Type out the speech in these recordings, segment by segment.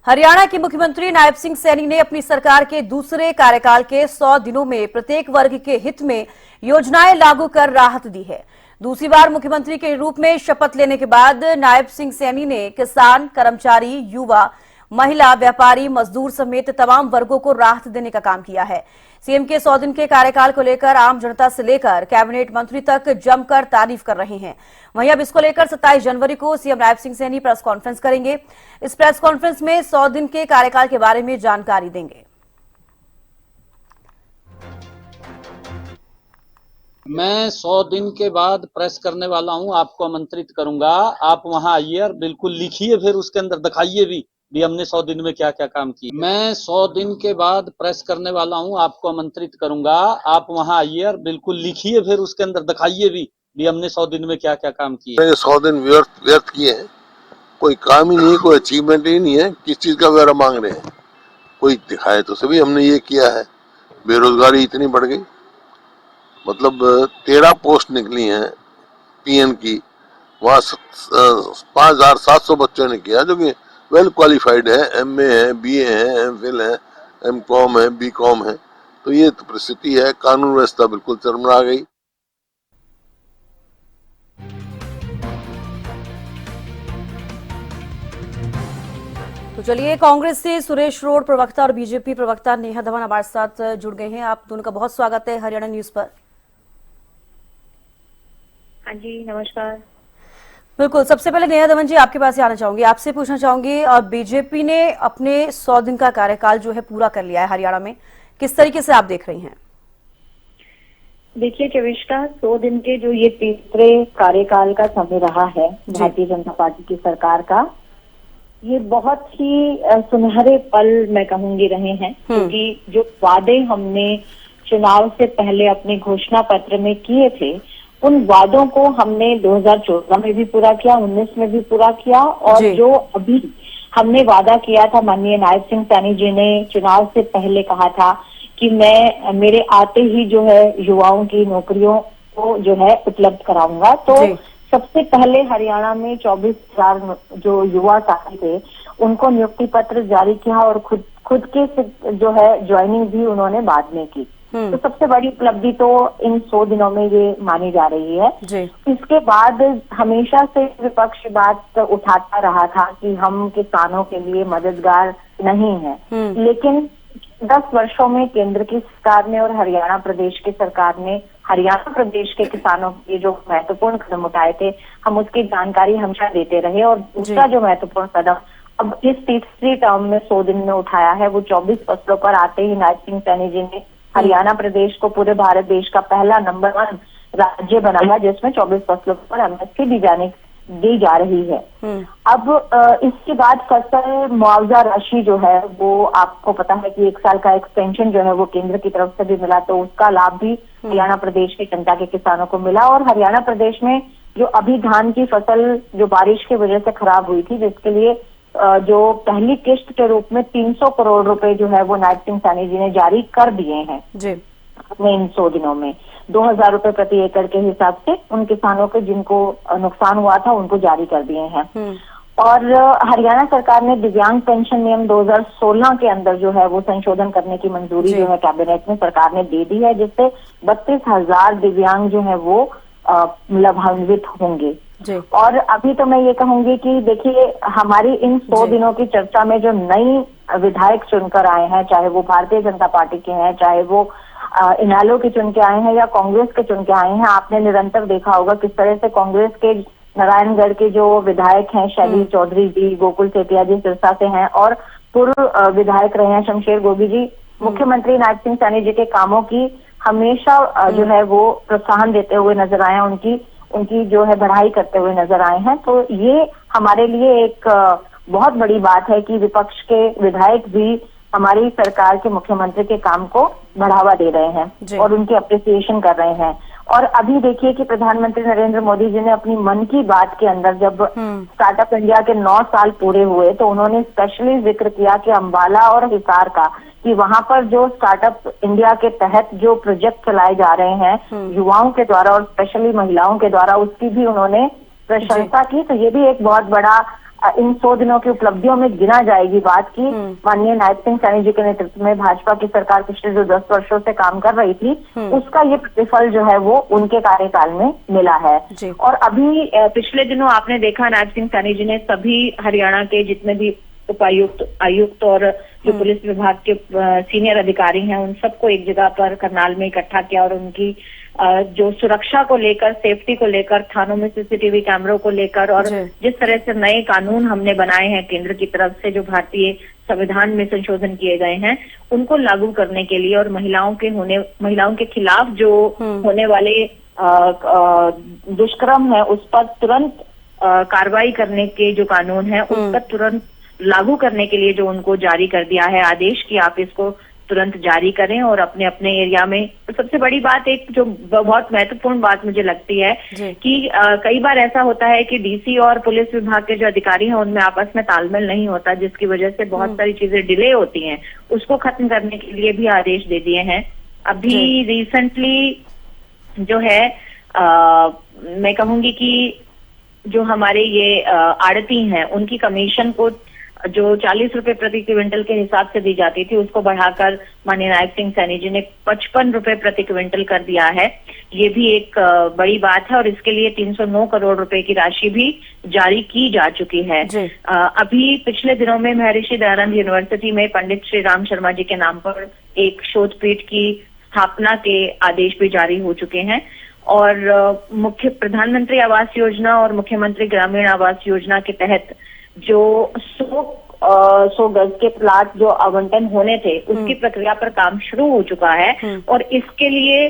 हरियाणा के मुख्यमंत्री नायब सिंह सैनी ने अपनी सरकार के दूसरे कार्यकाल के 100 दिनों में प्रत्येक वर्ग के हित में योजनाएं लागू कर राहत दी है। दूसरी बार मुख्यमंत्री के रूप में शपथ लेने के बाद नायब सिंह सैनी ने किसान, कर्मचारी, युवा, महिला, व्यापारी, मजदूर समेत तमाम वर्गों को राहत देने का काम किया है। सीएम के 100 दिन के कार्यकाल को लेकर आम जनता से लेकर कैबिनेट मंत्री तक जमकर तारीफ कर रहे हैं। वहीं अब इसको लेकर 27 जनवरी को CM Nayab Singh Saini press conference करेंगे। इस प्रेस कॉन्फ्रेंस में 100 दिन के कार्यकाल के बारे में जानकारी देंगे। मैं 100 दिन के बाद प्रेस करने वाला हूं, आपको आमंत्रित करूंगा। आप वहां आइए और बिल्कुल लिखिए, फिर उसके अंदर दिखाइए भी हमने 100 दिन में क्या क्या काम किया। मैं 100 दिन के बाद प्रेस करने वाला हूं, आपको आमंत्रित करूंगा। आप वहां आइए और बिल्कुल लिखिए, फिर उसके अंदर दिखाइए भी हमने 100 दिन में क्या क्या काम किया। 100 दिन व्यर्थ किए हैं, कोई काम ही नहीं, कोई अचीवमेंट ही नहीं है। किस चीज का ब्यौरा मांग रहे हैं? कोई दिखाए तो सभी हमने ये किया है। बेरोजगारी इतनी बढ़ गई, मतलब 13 पोस्ट निकली हैं पीएन की, वहाँ 5700 बच्चों ने किया, जो कि वेल क्वालिफाइड है, एमए है, बीए है, एमफिल है, एमकॉम है, बीकॉम है। तो ये तो परिस्थिति है, कानून व्यवस्था बिल्कुल चरमरा गई। तो चलिए, कांग्रेस से सुरेश रोड प्रवक्ता और बीजेपी प्रवक्ता नेहा धवन हमारे साथ जुड़ गए हैं। आप दोनों का बहुत स्वागत है हरियाणा न्यूज पर। हाँ जी, नमस्कार। बिल्कुल, सबसे पहले नेहा धवन जी आपके पास ही आना चाहूंगी, आपसे पूछना चाहूंगी, और बीजेपी ने अपने 100 दिन का कार्यकाल जो है पूरा कर लिया है हरियाणा में, किस तरीके से आप देख रही हैं? देखिए चविष्का, 100 दिन के जो ये तीसरे कार्यकाल का समय रहा है भारतीय जनता पार्टी की सरकार का, ये बहुत ही सुनहरे पल मैं कहूंगी रहे हैं, क्योंकि जो वादे हमने चुनाव से पहले अपने घोषणा पत्र में किए थे, उन वादों को हमने 2014 में भी पूरा किया, 19 में भी पूरा किया, और जो अभी हमने वादा किया था, माननीय नायब सिंह सैनी जी ने चुनाव से पहले कहा था कि मैं मेरे आते ही जो है युवाओं की नौकरियों को जो है उपलब्ध कराऊंगा। तो सबसे पहले हरियाणा में 24,000 जो युवा साथी थे उनको नियुक्ति पत्र जारी किया, और खुद के जो है ज्वाइनिंग भी उन्होंने बाद में की। तो सबसे बड़ी उपलब्धि तो इन 100 दिनों में ये मानी जा रही है। इसके बाद हमेशा से विपक्ष बात उठाता रहा था कि हम किसानों के लिए मददगार नहीं है, लेकिन 10 वर्षों में केंद्र की सरकार ने और हरियाणा प्रदेश की सरकार ने हरियाणा प्रदेश के किसानों के लिए जो महत्वपूर्ण कदम उठाए थे, हम उसकी जानकारी हमेशा देते रहे। और दूसरा जो महत्वपूर्ण कदम अब इस तीसरी टर्म में 100 दिन में उठाया है, वो 24 फसलों पर आते ही नायब सिंह सैनी जी ने हरियाणा प्रदेश को पूरे भारत देश का पहला नंबर 1 राज्य बनाया जिसमें 24 फसलों पर एमएसपी दी जा रही है। अब इसके बाद फसल मुआवजा राशि जो है वो आपको पता है कि 1 साल का एक्सटेंशन जो है वो केंद्र की तरफ से भी मिला, तो उसका लाभ भी हरियाणा प्रदेश की जनता के किसानों को मिला। और हरियाणा प्रदेश में जो अभी धान की फसल जो बारिश की वजह से खराब हुई थी, जिसके लिए जो पहली किस्त के रूप में 300 करोड़ रुपए जो है वो नायब सिंह सैनी जी ने जारी कर दिए हैं अपने इन 100 दिनों में। 2,000 रुपए प्रति एकड़ के हिसाब से उन किसानों के जिनको नुकसान हुआ था उनको जारी कर दिए हैं। और हरियाणा सरकार ने दिव्यांग पेंशन नियम 2016 के अंदर जो है वो संशोधन करने की मंजूरी जो है कैबिनेट में सरकार ने दे दी है, जिससे 32,000 दिव्यांग जो है वो लाभान्वित होंगे। और अभी तो मैं ये कहूंगी कि देखिए, हमारी इन 100 दिनों की चर्चा में जो नई विधायक चुनकर आए हैं, चाहे वो भारतीय जनता पार्टी के हैं, चाहे वो इनेलो के चुन के आए हैं या कांग्रेस के चुन के आए हैं, आपने निरंतर देखा होगा किस तरह से कांग्रेस के नारायणगढ़ के जो विधायक हैं शैली चौधरी जी, गोकुल सेतिया जी सिरसा से हैं, और पूर्व विधायक रहे हैं शमशेर गोभी जी, मुख्यमंत्री नायब सिंह सैनी जी के कामों की हमेशा जो है वो प्रोत्साहन देते हुए नजर आए, उनकी जो है बढ़ाई करते हुए नजर आए हैं। तो ये हमारे लिए एक बहुत बड़ी बात है कि विपक्ष के विधायक भी हमारी सरकार के मुख्यमंत्री के काम को बढ़ावा दे रहे हैं और उनकी अप्रिसिएशन कर रहे हैं। और अभी देखिए कि प्रधानमंत्री नरेंद्र मोदी जी ने अपनी मन की बात के अंदर जब स्टार्टअप इंडिया के 9 साल पूरे हुए, तो उन्होंने स्पेशली जिक्र किया कि अंबाला और हिसार का, कि वहां पर जो स्टार्टअप इंडिया के तहत जो प्रोजेक्ट चलाए जा रहे हैं युवाओं के द्वारा और स्पेशली महिलाओं के द्वारा, उसकी भी उन्होंने प्रशंसा की। तो ये भी एक बहुत बड़ा इन 100 दिनों की उपलब्धियों में गिना जाएगी बात की माननीय नायब सिंह सैनी जी के नेतृत्व में भाजपा की सरकार पिछले जो 10 वर्षों से काम कर रही थी, उसका ये प्रतिफल जो है वो उनके कार्यकाल में मिला है। और अभी पिछले दिनों आपने देखा नायब सिंह सैनी जी ने सभी हरियाणा के जितने भी उपायुक्त, आयुक्त और जो पुलिस विभाग के सीनियर अधिकारी हैं उन सबको एक जगह पर करनाल में इकट्ठा किया और उनकी जो सुरक्षा को लेकर, सेफ्टी को लेकर, थानों में सीसीटीवी कैमरों को लेकर और जिस तरह से नए कानून हमने बनाए हैं केंद्र की तरफ से, जो भारतीय संविधान में संशोधन किए गए हैं, उनको लागू करने के लिए और महिलाओं के खिलाफ जो होने वाले दुष्कर्म है उस पर तुरंत कार्रवाई करने के जो कानून है उस पर तुरंत लागू करने के लिए जो उनको जारी कर दिया है आदेश कि आप इसको तुरंत जारी करें और अपने अपने एरिया में। तो सबसे बड़ी बात, एक जो बहुत महत्वपूर्ण बात मुझे लगती है कि कई बार ऐसा होता है कि डीसी और पुलिस विभाग के जो अधिकारी हैं उनमें आपस में तालमेल नहीं होता, जिसकी वजह से बहुत सारी चीजें डिले होती हैं। उसको खत्म करने के लिए भी आदेश दे दिए हैं। अभी रिसेंटली जो है मैं कहूंगी कि जो हमारे ये आड़ती हैं उनकी कमीशन को जो 40 रुपए प्रति क्विंटल के हिसाब से दी जाती थी उसको बढ़ाकर माननीय नायब सिंह सैनी जी ने 55 रुपए प्रति क्विंटल कर दिया है। ये भी एक बड़ी बात है और इसके लिए 309 करोड़ रुपए की राशि भी जारी की जा चुकी है। अभी पिछले दिनों में महर्षि दयानंद यूनिवर्सिटी में पंडित श्री राम शर्मा जी के नाम पर एक शोध पीठ की स्थापना के आदेश भी जारी हो चुके हैं और मुख्य प्रधानमंत्री आवास योजना और मुख्यमंत्री ग्रामीण आवास योजना के तहत जो 100 गज के प्लाट जो आवंटन होने थे उसकी प्रक्रिया पर काम शुरू हो चुका है और इसके लिए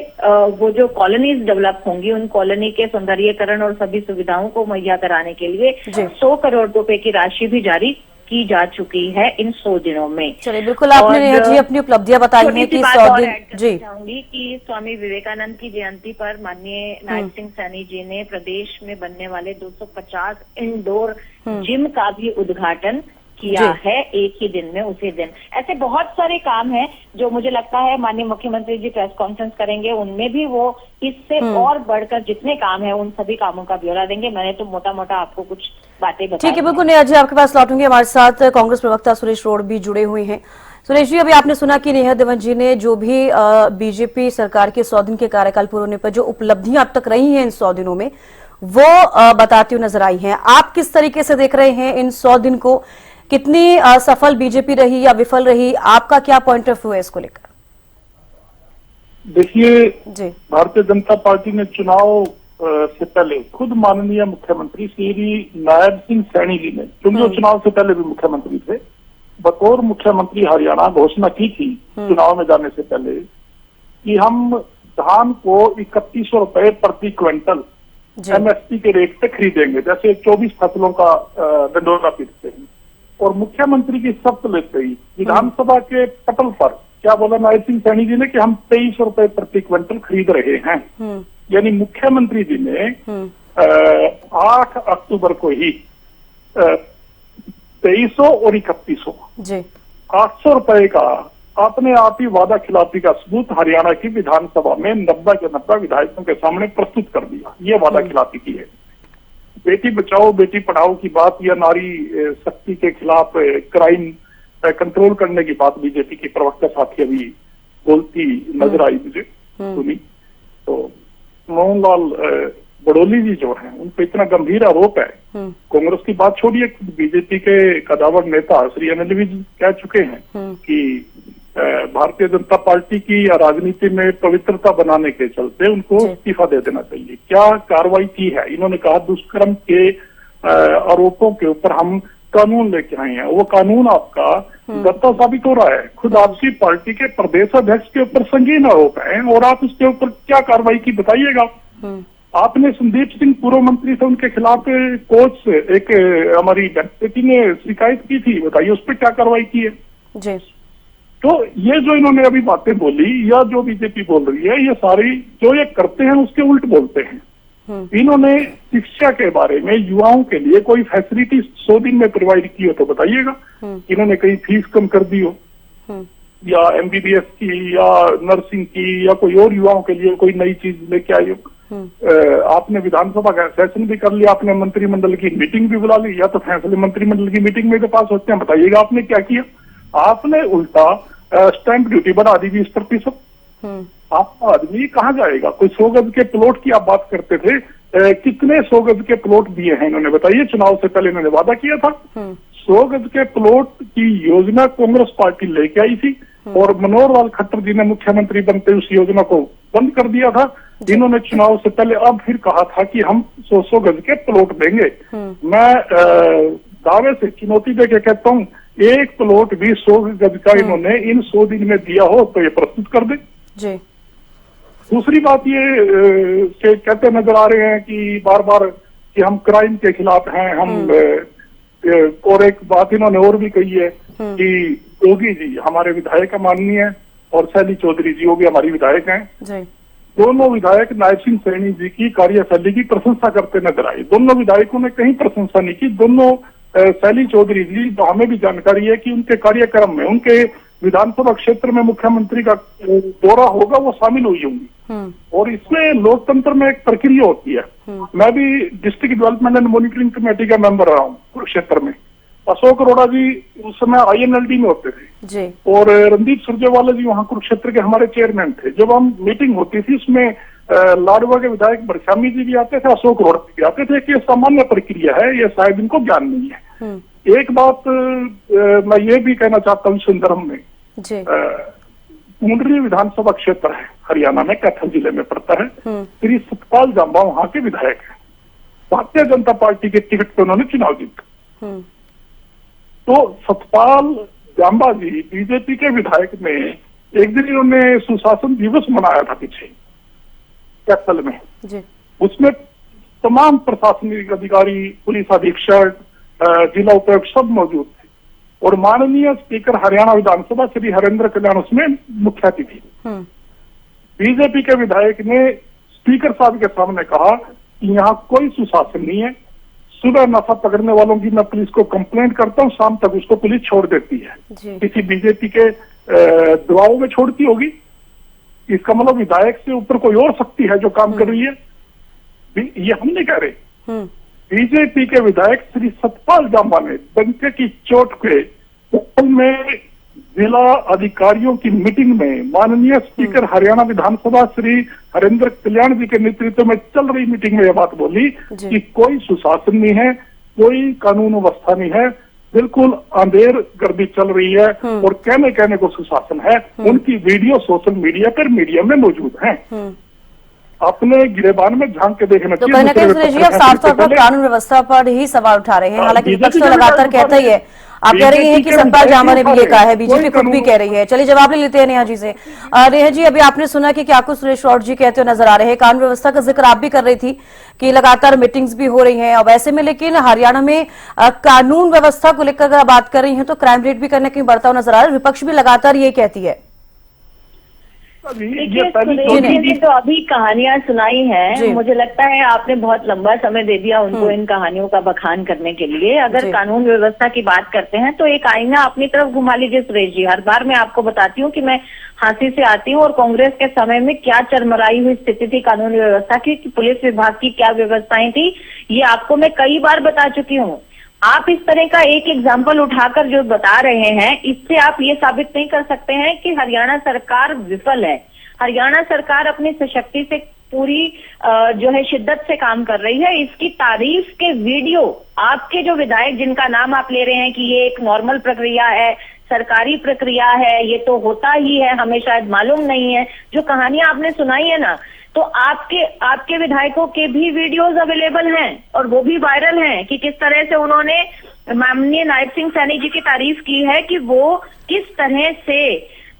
वो जो कॉलोनीज डेवलप होंगी उन कॉलोनी के सौंदर्यीकरण और सभी सुविधाओं को मुहैया कराने के लिए 100 करोड़ रुपए की राशि भी जारी की जा चुकी है इन 100 दिनों में। चलिए, बिल्कुल आपने नेहा जी अपनी उपलब्धियां बताई हैं कि 100 दिन जी चाहूंगी कि स्वामी विवेकानंद की जयंती पर माननीय नायब सिंह सैनी जी ने प्रदेश में बनने वाले 250 इंडोर जिम का भी उद्घाटन किया है एक ही दिन में, उसी दिन। ऐसे बहुत सारे काम हैं जो मुझे लगता है माननीय मुख्यमंत्री जी प्रेस कॉन्फ्रेंस करेंगे, उनमें भी वो इससे और बढ़कर जितने काम हैं उन सभी कामों का ब्यौरा देंगे। मैंने तो मोटा मोटा आपको कुछ बातें बताई। ठीक है, बिल्कुल नेहा जी आपके पास लौटूंगी। हमारे साथ कांग्रेस प्रवक्ता सुरेश रोड भी जुड़े हुए हैं। सुरेश जी, अभी आपने सुना कि नेहा देवन जी ने जो भी बीजेपी सरकार के 100 दिन के कार्यकाल पूरे होने पर जो उपलब्धियां अब तक रही हैं इन 100 दिनों में वो बताती हुई नजर आई हैं। आप किस तरीके से देख रहे हैं इन 100 दिन को? कितनी सफल बीजेपी रही या विफल रही? आपका क्या पॉइंट ऑफ व्यू है इसको लेकर? देखिए, भारतीय जनता पार्टी ने चुनाव से पहले खुद माननीय मुख्यमंत्री श्री नायब सिंह सैनी जी ने, क्योंकि वो चुनाव से पहले भी मुख्यमंत्री थे, बतौर मुख्यमंत्री हरियाणा घोषणा की थी चुनाव में जाने से पहले कि हम धान को 3100 रुपए प्रति क्विंटल एमएसपी के रेट पे खरीदेंगे, जैसे 24 फसलों का डंडोरा पीटते हैं। और मुख्यमंत्री की शर्त लेते ही विधानसभा के पटल पर क्या बोला नायब सिंह सैनी जी ने कि हम 2300 रुपए प्रति क्विंटल खरीद रहे हैं। यानी मुख्यमंत्री जी ने 8 अक्टूबर को ही 2300 और 3100 800 रुपए का अपने आप ही वादा खिलाफी का सबूत हरियाणा की विधानसभा में 90 के 90 विधायकों के सामने प्रस्तुत कर दिया। ये वादा खिलाफी की है। बेटी बचाओ बेटी पढ़ाओ की बात या नारी शक्ति के खिलाफ क्राइम कंट्रोल करने की बात बीजेपी की प्रवक्ता साथी अभी बोलती नजर आई मुझे सुनी। तो मोहनलाल बड़ोली जी जो हैं उन पर इतना गंभीर आरोप है। कांग्रेस की बात छोड़िए, बीजेपी के कदावर नेता श्री अनिल भी कह चुके हैं कि भारतीय जनता पार्टी की राजनीति में पवित्रता बनाने के चलते उनको इस्तीफा दे देना चाहिए। क्या कार्रवाई की है? इन्होंने कहा दुष्कर्म के आरोपों के ऊपर हम कानून लेके आए हैं। वो कानून आपका गलत साबित हो रहा है। खुद आपकी पार्टी के प्रदेश अध्यक्ष के ऊपर संगीन आरोप है और आप उसके ऊपर क्या कार्रवाई की बताइएगा। आपने संदीप सिंह पूर्व मंत्री से उनके खिलाफ कोच एक हमारी बेटी ने शिकायत की थी, बताइए उस पर क्या कार्रवाई की है जी। तो ये जो इन्होंने अभी बातें बोली या जो बीजेपी बोल रही है, ये सारी जो ये करते हैं उसके उल्ट बोलते हैं। इन्होंने शिक्षा के बारे में युवाओं के लिए कोई फैसिलिटी 100 दिन में प्रोवाइड की हो तो बताइएगा। इन्होंने कहीं फीस कम कर दी हो या एमबीबीएस की या नर्सिंग की या कोई और युवाओं के लिए कोई नई चीज लेके आई हो। आपने विधानसभा का सेशन भी कर लिया, आपने मंत्रिमंडल की मीटिंग भी बुला ली, या तो फैसले मंत्रिमंडल की मीटिंग में के पास होते हैं। बताइएगा आपने क्या किया? आपने उल्टा स्टैंप ड्यूटी बढ़ा दी 20%। आपका आदमी कहाँ जाएगा? कोई 100 गज के प्लॉट की आप बात करते थे, कितने 100 गज के प्लॉट दिए हैं इन्होंने? बताइए, चुनाव से पहले इन्होंने वादा किया था 100 गज के प्लॉट की योजना कांग्रेस पार्टी लेके आई थी और मनोहर लाल खट्टर जी ने मुख्यमंत्री बनते उस योजना को बंद कर दिया था। इन्होंने चुनाव से पहले अब फिर कहा था कि हम 100 गज के प्लॉट देंगे। मैं दावे से चुनौती देके कहता हूँ, एक प्लॉट भी 100 गज का इन्होंने इन 100 दिन में दिया हो तो ये प्रस्तुत कर दे। जी। दूसरी बात ये से कहते नजर आ रहे हैं कि बार बार कि हम क्राइम के खिलाफ हैं, हम और एक बात इन्होंने और भी कही है कि योगी जी हमारे विधायक माननीय और शैली चौधरी जी वो भी हमारी विधायक हैं जी। दोनों विधायक नायब सिंह सैनी जी की कार्यशैली की प्रशंसा करते नजर आए। दोनों विधायकों ने कहीं प्रशंसा नहीं की। दोनों शैली चौधरी जी, तो हमें भी जानकारी है कि उनके कार्यक्रम में, उनके विधानसभा क्षेत्र में मुख्यमंत्री का दौरा होगा, वो शामिल हुई होंगी। और इसमें लोकतंत्र में एक प्रक्रिया होती है। मैं भी district development and monitoring committee का मेंबर रहा हूँ कुरुक्षेत्र में। अशोक अरोड़ा जी उस समय INLD में होते थे जी। और रणदीप सुरजेवाला जी वहाँ कुरुक्षेत्र के हमारे चेयरमैन थे। जब हम मीटिंग होती थी उसमें लाडवा के विधायक बरसामी जी भी आते थे, अशोक अरोड़ा जी भी आते थे कि सामान्य प्रक्रिया है, ये शायद इनको ज्ञान नहीं है। एक बात मैं ये भी कहना चाहता हूँ, संदर्भ में कुंडली विधानसभा क्षेत्र है, हरियाणा में कैथल जिले में पड़ता है। श्री सतपाल जांबा वहाँ के विधायक है। भारतीय जनता पार्टी के टिकट पे उन्होंने चुनाव जीता। तो सतपाल जांबा जी बीजेपी के विधायक ने एक दिन इन्होंने सुशासन दिवस मनाया था पीछे कैथल में जी। उसमें तमाम प्रशासनिक अधिकारी, पुलिस अधीक्षक, जिला उपायुक्त सब मौजूद थे और माननीय स्पीकर हरियाणा विधानसभा श्री हरेंद्र कल्याण उसमें मुख्य अतिथि। बीजेपी के विधायक ने स्पीकर साहब के सामने कहा कि यहाँ कोई सुशासन नहीं है। सुबह नशा पकड़ने वालों की मैं पुलिस को कंप्लेंट करता हूँ, शाम तक उसको पुलिस छोड़ देती है। किसी बीजेपी के दबाव में छोड़ती होगी। इसका मतलब विधायक से ऊपर कोई और शक्ति है जो काम कर रही है। ये हम नहीं कह रहे। बीजेपी के विधायक श्री सतपाल जांबा ने डंके की चोट पे में जिला अधिकारियों की मीटिंग में माननीय स्पीकर हरियाणा विधानसभा श्री हरेंद्र कल्याण जी के नेतृत्व में चल रही मीटिंग में यह बात बोली कि कोई सुशासन नहीं है, कोई कानून व्यवस्था नहीं है, बिल्कुल अंधेर गर्दी चल रही है और कहने को सुशासन है। उनकी वीडियो सोशल मीडिया पर मीडिया में मौजूद है। अपने गिरेबान में झांक के देखना चाहिए। तो कहीं ना कहीं सुरेश जी आप साफ तौर पर कानून व्यवस्था पर ही सवाल उठा रहे हैं। हालांकि विपक्ष तो लगातार कहता ही है। आप कह रही हैं कि सतपाल जांबा ने भी ये कहा है, बीजेपी खुद भी कह रही है। चलिए जवाब ले लेते हैं नेहा जी से। नेहा जी, अभी आपने सुना कि क्या कुछ सुरेश राउत जी कहते हुए नजर आ रहे हैं। कानून व्यवस्था का जिक्र आप भी कर रही थी कि लगातार मीटिंग्स भी हो रही हैं और वैसे में, लेकिन हरियाणा में कानून व्यवस्था को लेकर अगर बात कर रही है तो क्राइम रेट भी कहीं बढ़ता हुआ नजर आ रहा है। विपक्ष भी लगातार ये कहती है। देखिए सुरेश जी ने तो अभी कहानियां सुनाई हैं, मुझे लगता है आपने बहुत लंबा समय दे दिया उनको इन कहानियों का बखान करने के लिए। अगर कानून व्यवस्था की बात करते हैं तो एक आईना अपनी तरफ घुमा लीजिए सुरेश जी। हर बार मैं आपको बताती हूँ कि मैं हांसी से आती हूँ और कांग्रेस के समय में क्या चरमराई हुई स्थिति थी कानून व्यवस्था की, पुलिस विभाग की क्या व्यवस्थाएं थी, ये आपको मैं कई बार बता चुकी हूँ। आप इस तरह का एक एग्जाम्पल उठाकर जो बता रहे हैं, इससे आप ये साबित नहीं कर सकते हैं कि हरियाणा सरकार विफल है। हरियाणा सरकार अपनी सशक्ति से पूरी जो है शिद्दत से काम कर रही है। इसकी तारीफ के वीडियो आपके जो विधायक जिनका नाम आप ले रहे हैं कि ये एक नॉर्मल प्रक्रिया है, सरकारी प्रक्रिया है, ये तो होता ही है, हमें शायद मालूम नहीं है, जो कहानियां आपने सुनाई है ना, तो आपके विधायकों के भी वीडियोस अवेलेबल हैं और वो भी वायरल हैं कि किस तरह से उन्होंने माननीय नायब सिंह सैनी जी की तारीफ की है कि वो किस तरह से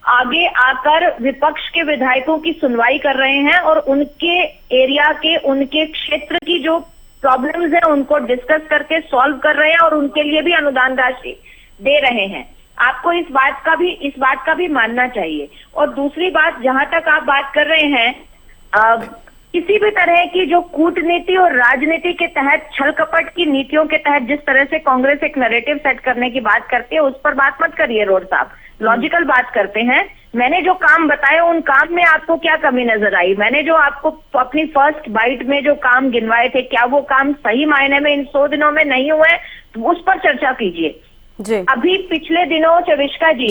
आगे आकर विपक्ष के विधायकों की सुनवाई कर रहे हैं और उनके एरिया के, उनके क्षेत्र की जो प्रॉब्लम्स हैं उनको डिस्कस करके सॉल्व कर रहे हैं और उनके लिए भी अनुदान राशि दे रहे हैं। आपको इस बात का भी मानना चाहिए। और दूसरी बात, जहां तक आप बात कर रहे हैं किसी भी तरह की जो कूटनीति और राजनीति के तहत, छल कपट की नीतियों के तहत जिस तरह से कांग्रेस एक नैरेटिव सेट करने की बात करती है, उस पर बात मत करिए रोड साहब। लॉजिकल बात करते हैं। मैंने जो काम बताए उन काम में आपको क्या कमी नजर आई? मैंने जो आपको अपनी फर्स्ट बाइट में जो काम गिनवाए थे, क्या वो काम सही मायने में इन 100 दिनों में नहीं हुए? तो उस पर चर्चा कीजिए। जी। अभी पिछले दिनों चविष्का जी,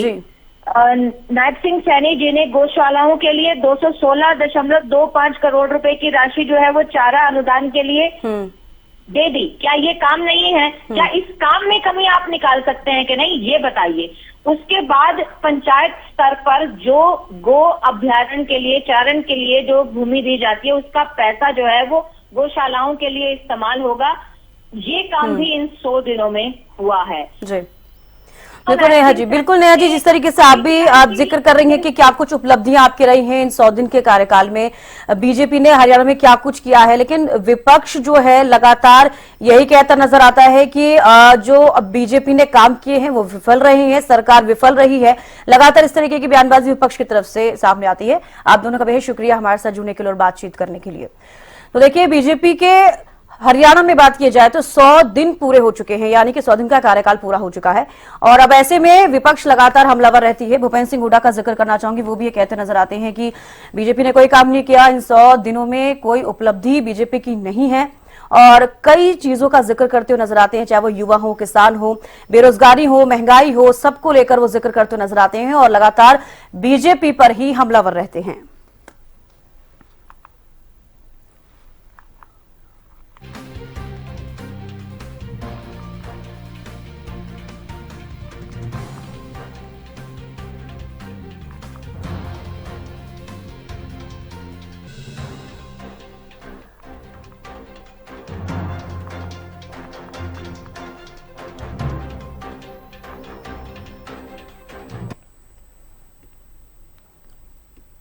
नायब सिंह सैनी जी ने गौशालाओं के लिए 216.25 करोड़ रुपए की राशि जो है वो चारा अनुदान के लिए दे दी। क्या ये काम नहीं है? क्या इस काम में कमी आप निकाल सकते हैं कि नहीं, ये बताइए। उसके बाद पंचायत स्तर पर जो गो अभ्यारण्य के लिए, चारण के लिए जो भूमि दी जाती है, उसका पैसा जो है वो गौशालाओं के लिए इस्तेमाल होगा। ये काम भी इन 100 दिनों में हुआ है। जी बिल्कुल नेहा जी, बिल्कुल नेहा जी, जिस तरीके से आप जिक्र कर रही हैं कि क्या कुछ उपलब्धियां आपकी रही हैं इन 100 दिन के कार्यकाल में, बीजेपी ने हरियाणा में क्या कुछ किया है, लेकिन विपक्ष जो है लगातार यही कहता नजर आता है कि जो बीजेपी ने काम किए हैं वो विफल रहे हैं, सरकार विफल रही है। लगातार इस तरीके की बयानबाजी विपक्ष की तरफ से सामने आती है। आप दोनों का बेहद शुक्रिया हमारे साथ जुड़ने के लिए और बातचीत करने के लिए। तो देखिए, बीजेपी के हरियाणा में बात की जाए तो 100 दिन पूरे हो चुके हैं, यानी कि 100 दिन का कार्यकाल पूरा हो चुका है और अब ऐसे में विपक्ष लगातार हमलावर रहती है। भूपेंद्र सिंह हुड्डा का जिक्र करना चाहूंगी, वो भी ये कहते नजर आते हैं कि बीजेपी ने कोई काम नहीं किया, इन 100 दिनों में कोई उपलब्धि बीजेपी की नहीं है और कई चीजों का जिक्र करते हुए नजर आते हैं, चाहे वो युवा हो, किसान हो, बेरोजगारी हो, महंगाई हो, सबको लेकर वो जिक्र करते हुए नजर आते हैं और लगातार बीजेपी पर ही हमलावर रहते हैं।